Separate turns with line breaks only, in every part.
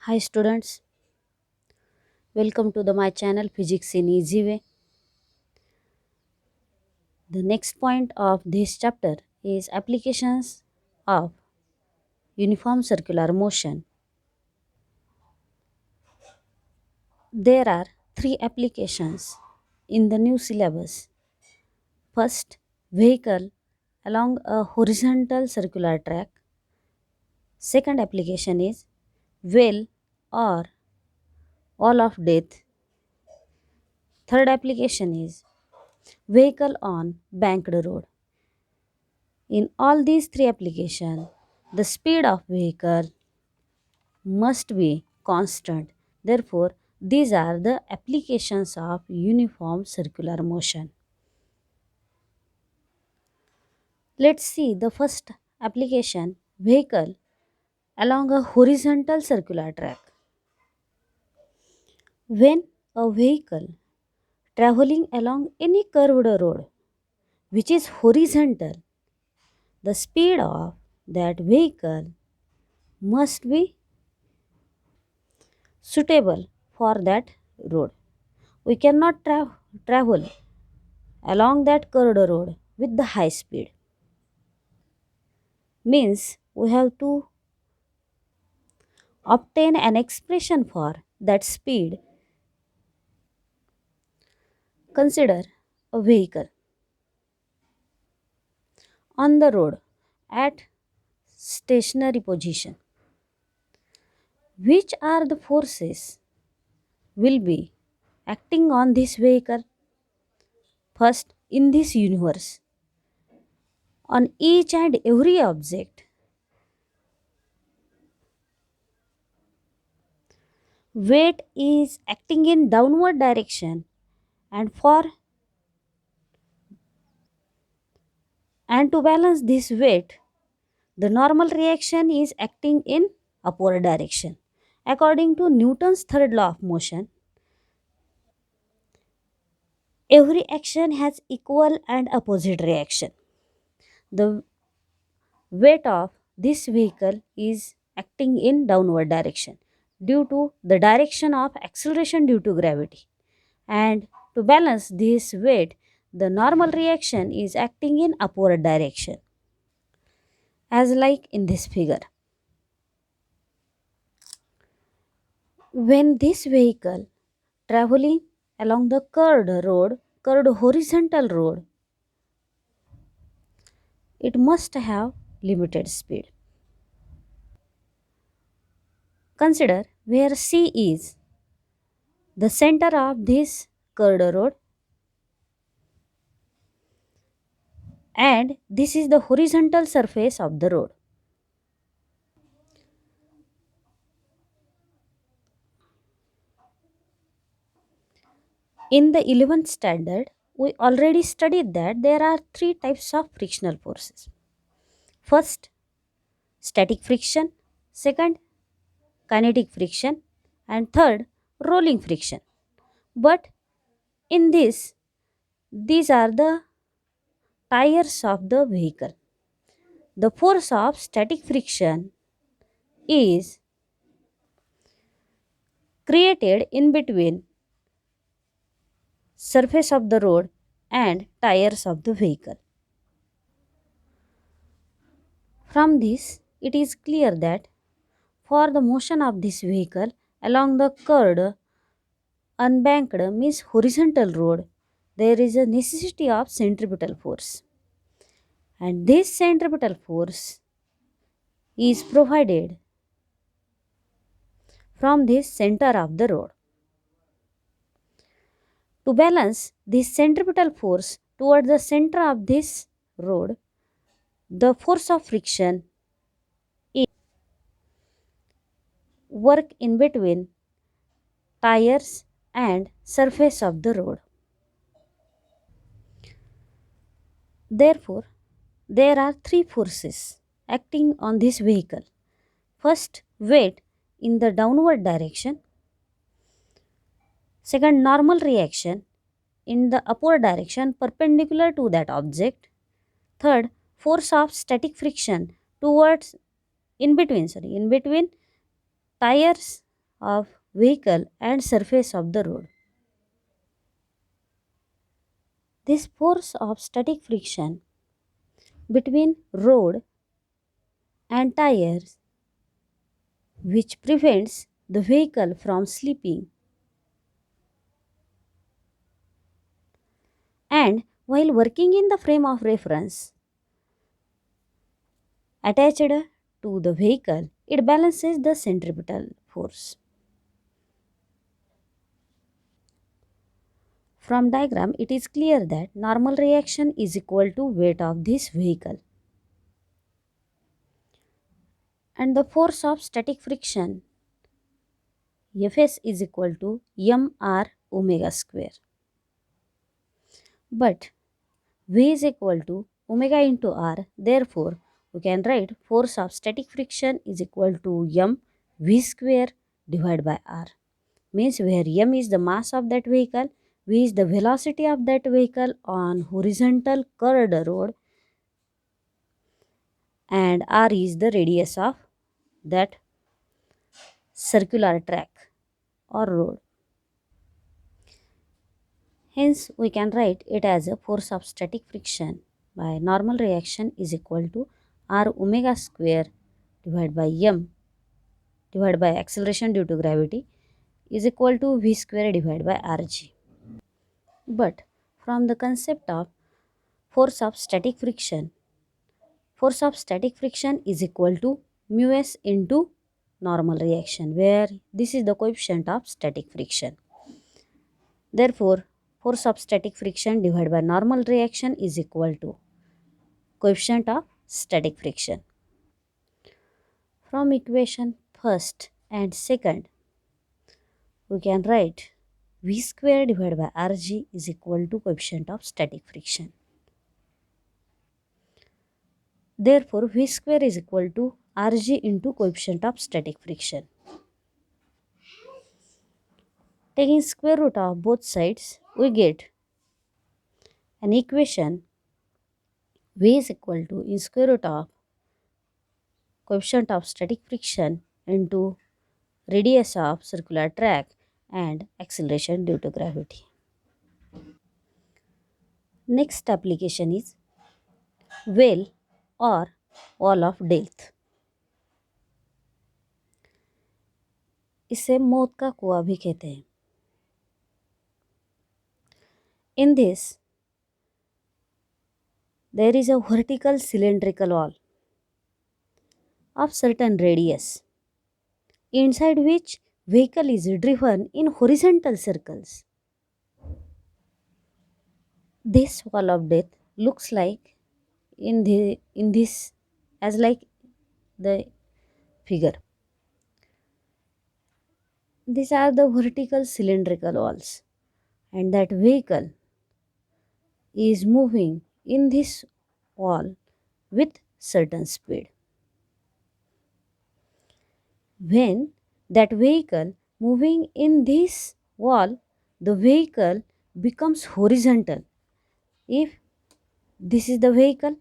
Hi students, welcome to my channel Physics in Easy Way. The next point of this chapter is applications of uniform circular motion. There are three applications in the new syllabus. First, vehicle along a horizontal circular track. Second application is well or wall of death. Third application is vehicle on banked road. In all these three applications, the speed of vehicle must be constant. Therefore, these are the applications of uniform circular motion. Let's see the first application, vehicle along a horizontal circular track. When a vehicle traveling along any curved road which is horizontal, the speed of that vehicle must be suitable for that road. We cannot travel along that curved road with the high speed. Means we have to obtain an expression for that speed. Consider a vehicle on the road at stationary position. Which are the forces will be acting on this vehicle? First, in this universe, on each and every object, weight is acting in downward direction, and to balance this weight, the normal reaction is acting in upward direction. According to Newton's third law of motion, every action has equal and opposite reaction. The weight of this vehicle is acting in downward direction due to the direction of acceleration due to gravity. And to balance this weight, the normal reaction is acting in upward direction, as like in this figure. When this vehicle traveling along the curved horizontal road, it must have limited speed. Consider where C is the center of this curved road, and this is the horizontal surface of the road. In the 11th standard, we already studied that there are three types of frictional forces. First, static friction. Second, kinetic friction. And third, rolling friction. But in this, these are the tires of the vehicle. The force of static friction is created in between surface of the road and tires of the vehicle. From this, it is clear that for the motion of this vehicle along the curved unbanked means horizontal road, there is a necessity of centripetal force. And this centripetal force is provided from this center of the road. To balance this centripetal force toward the center of this road, the force of friction is work in between tires and surface of the road. Therefore, there are three forces acting on this vehicle. First, weight in the downward direction. Second, normal reaction in the upward direction perpendicular to that object. Third, force of static friction towards in between tires of vehicle and surface of the road. This force of static friction between road and tires which prevents the vehicle from slipping, and while working in the frame of reference attached to the vehicle, it balances the centripetal force. From diagram, it is clear that normal reaction is equal to weight of this vehicle, and the force of static friction Fs is equal to mr omega square. But V is equal to omega into r, therefore we can write force of static friction is equal to m v square divided by r. Means where m is the mass of that vehicle, v is the velocity of that vehicle on horizontal curved road, and r is the radius of that circular track or road. Hence, we can write it as a force of static friction by normal reaction is equal to r omega square divided by m divided by acceleration due to gravity is equal to v square divided by rg. But from the concept of force of static friction is equal to mu s into normal reaction, where this is the coefficient of static friction. Therefore, force of static friction divided by normal reaction is equal to coefficient of static friction. From equation first and second, we can write v square divided by rg is equal to coefficient of static friction. Therefore, v square is equal to rg into coefficient of static friction. Taking square root of both sides, we get an equation v is equal to in square root of coefficient of static friction into radius of circular track and acceleration due to gravity. Next application is well or wall of death. इसे मौत का कुआं भी कहते हैं. In this, there is a vertical cylindrical wall of certain radius, inside which vehicle is driven in horizontal circles. This wall of death looks like in this as like the figure. These are the vertical cylindrical walls, and that vehicle is moving in this wall with certain speed. When that vehicle moving in this wall, the vehicle becomes horizontal. If this is the vehicle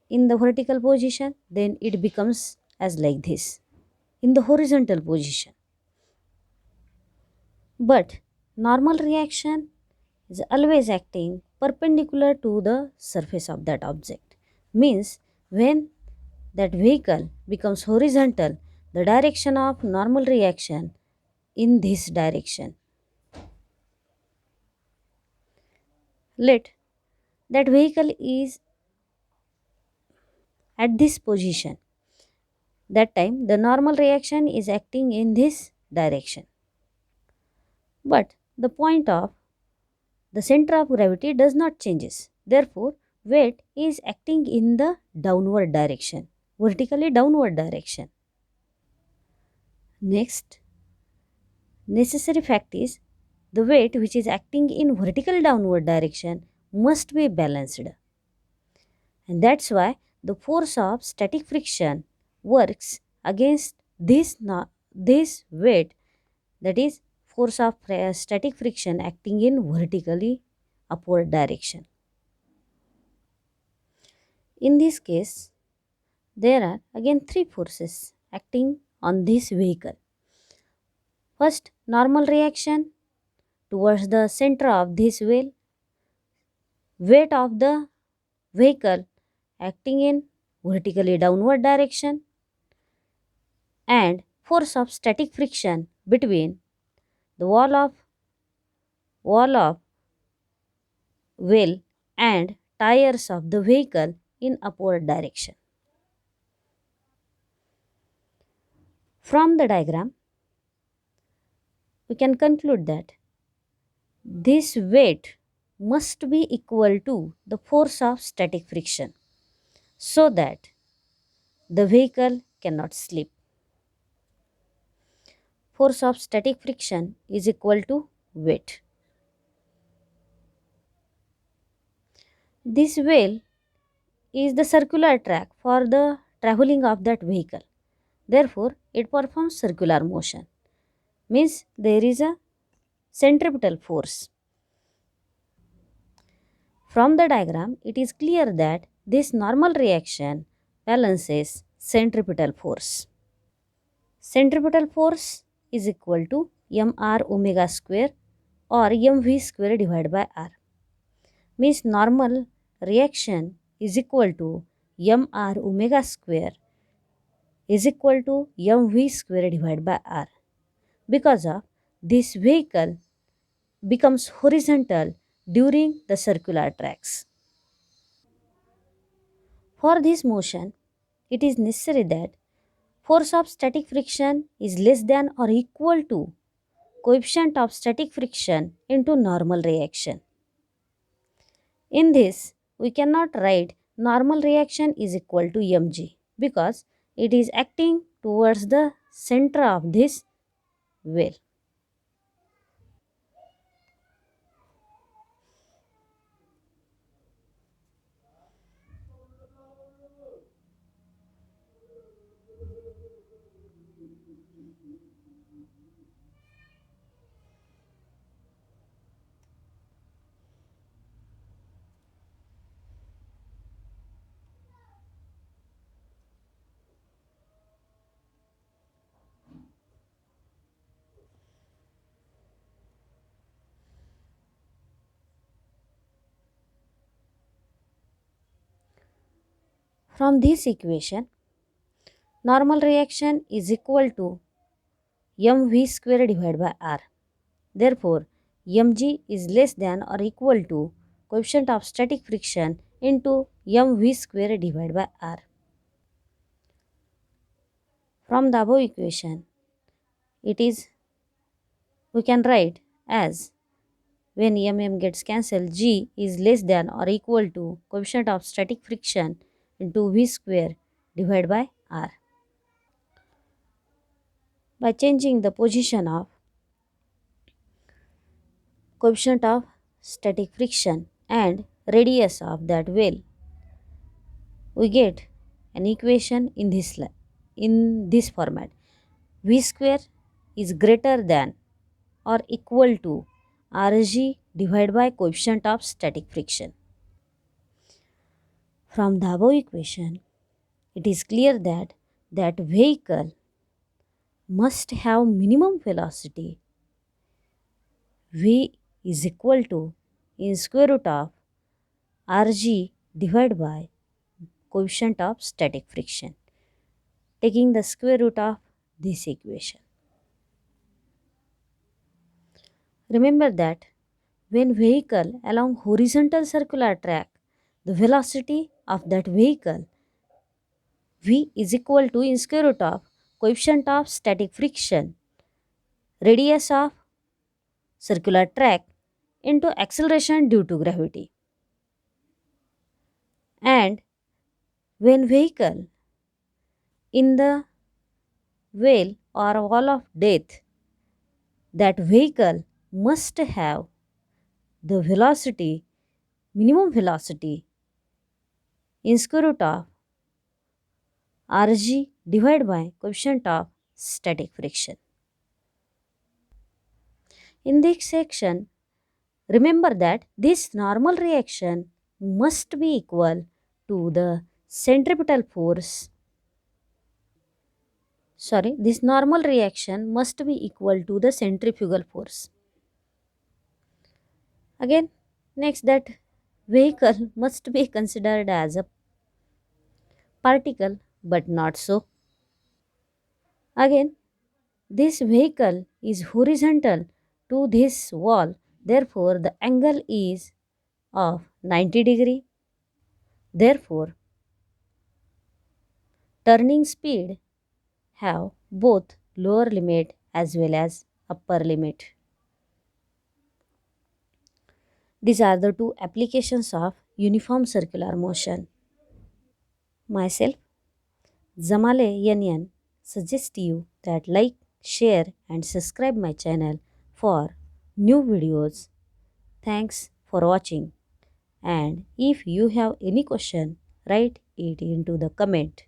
in the vertical position, then it becomes as like this in the horizontal position. But normal reaction is always acting perpendicular to the surface of that object. Means when that vehicle becomes horizontal, the direction of normal reaction in this direction. Let that vehicle is at this position. That time the normal reaction is acting in this direction. But the point of the center of gravity does not changes. Therefore, weight is acting in the downward direction, vertically downward direction. Next, necessary fact is the weight which is acting in vertical downward direction must be balanced. And that's why the force of static friction works against this weight, that is force of static friction acting in vertically upward direction. In this case, there are again three forces acting on this vehicle. First, normal reaction towards the center of this wheel, weight of the vehicle acting in vertically downward direction, and force of static friction between the wall of wheel and tires of the vehicle in upward direction. From the diagram, we can conclude that this weight must be equal to the force of static friction so that the vehicle cannot slip. Force of static friction is equal to weight. This wheel is the circular track for the traveling of that vehicle. Therefore, it performs circular motion. Means there is a centripetal force. From the diagram, it is clear that this normal reaction balances centripetal force. Centripetal force is equal to mr omega square or mv square divided by r. Means normal reaction is equal to mr omega square is equal to mv square divided by r. Because of this vehicle becomes horizontal during the circular tracks. For this motion, it is necessary that force of static friction is less than or equal to coefficient of static friction into normal reaction. In this, we cannot write normal reaction is equal to mg because it is acting towards the center of this wheel. From this equation, normal reaction is equal to mv square divided by r. Therefore, mg is less than or equal to coefficient of static friction into mv square divided by r. From the above equation, it is we can write as when gets cancelled, g is less than or equal to coefficient of static friction into v square divided by r. By changing the position of coefficient of static friction and radius of that wheel, we get an equation in this format. V square is greater than or equal to Rg divided by coefficient of static friction. From the above equation, it is clear that vehicle must have minimum velocity v is equal to in square root of Rg divided by coefficient of static friction, taking the square root of this equation. Remember that when vehicle along horizontal circular track, the velocity of that vehicle v is equal to in square root of coefficient of static friction, radius of circular track into acceleration due to gravity. And when vehicle in the wheel or wall of death, that vehicle must have the velocity, minimum velocity in square root of Rg divided by coefficient of static friction. In this section, remember that this normal reaction must be equal to the centripetal force This normal reaction must be equal to the centrifugal force. Again, next that vehicle must be considered as a particle but not so. Again, this vehicle is horizontal to this wall, therefore the angle is of 90 degree. Therefore, turning speed have both lower limit as well as upper limit. These are the two applications of uniform circular motion. Myself, Zamale Yanyan, suggest you that like, share and subscribe my channel for new videos. Thanks for watching. And if you have any question, write it into the comment.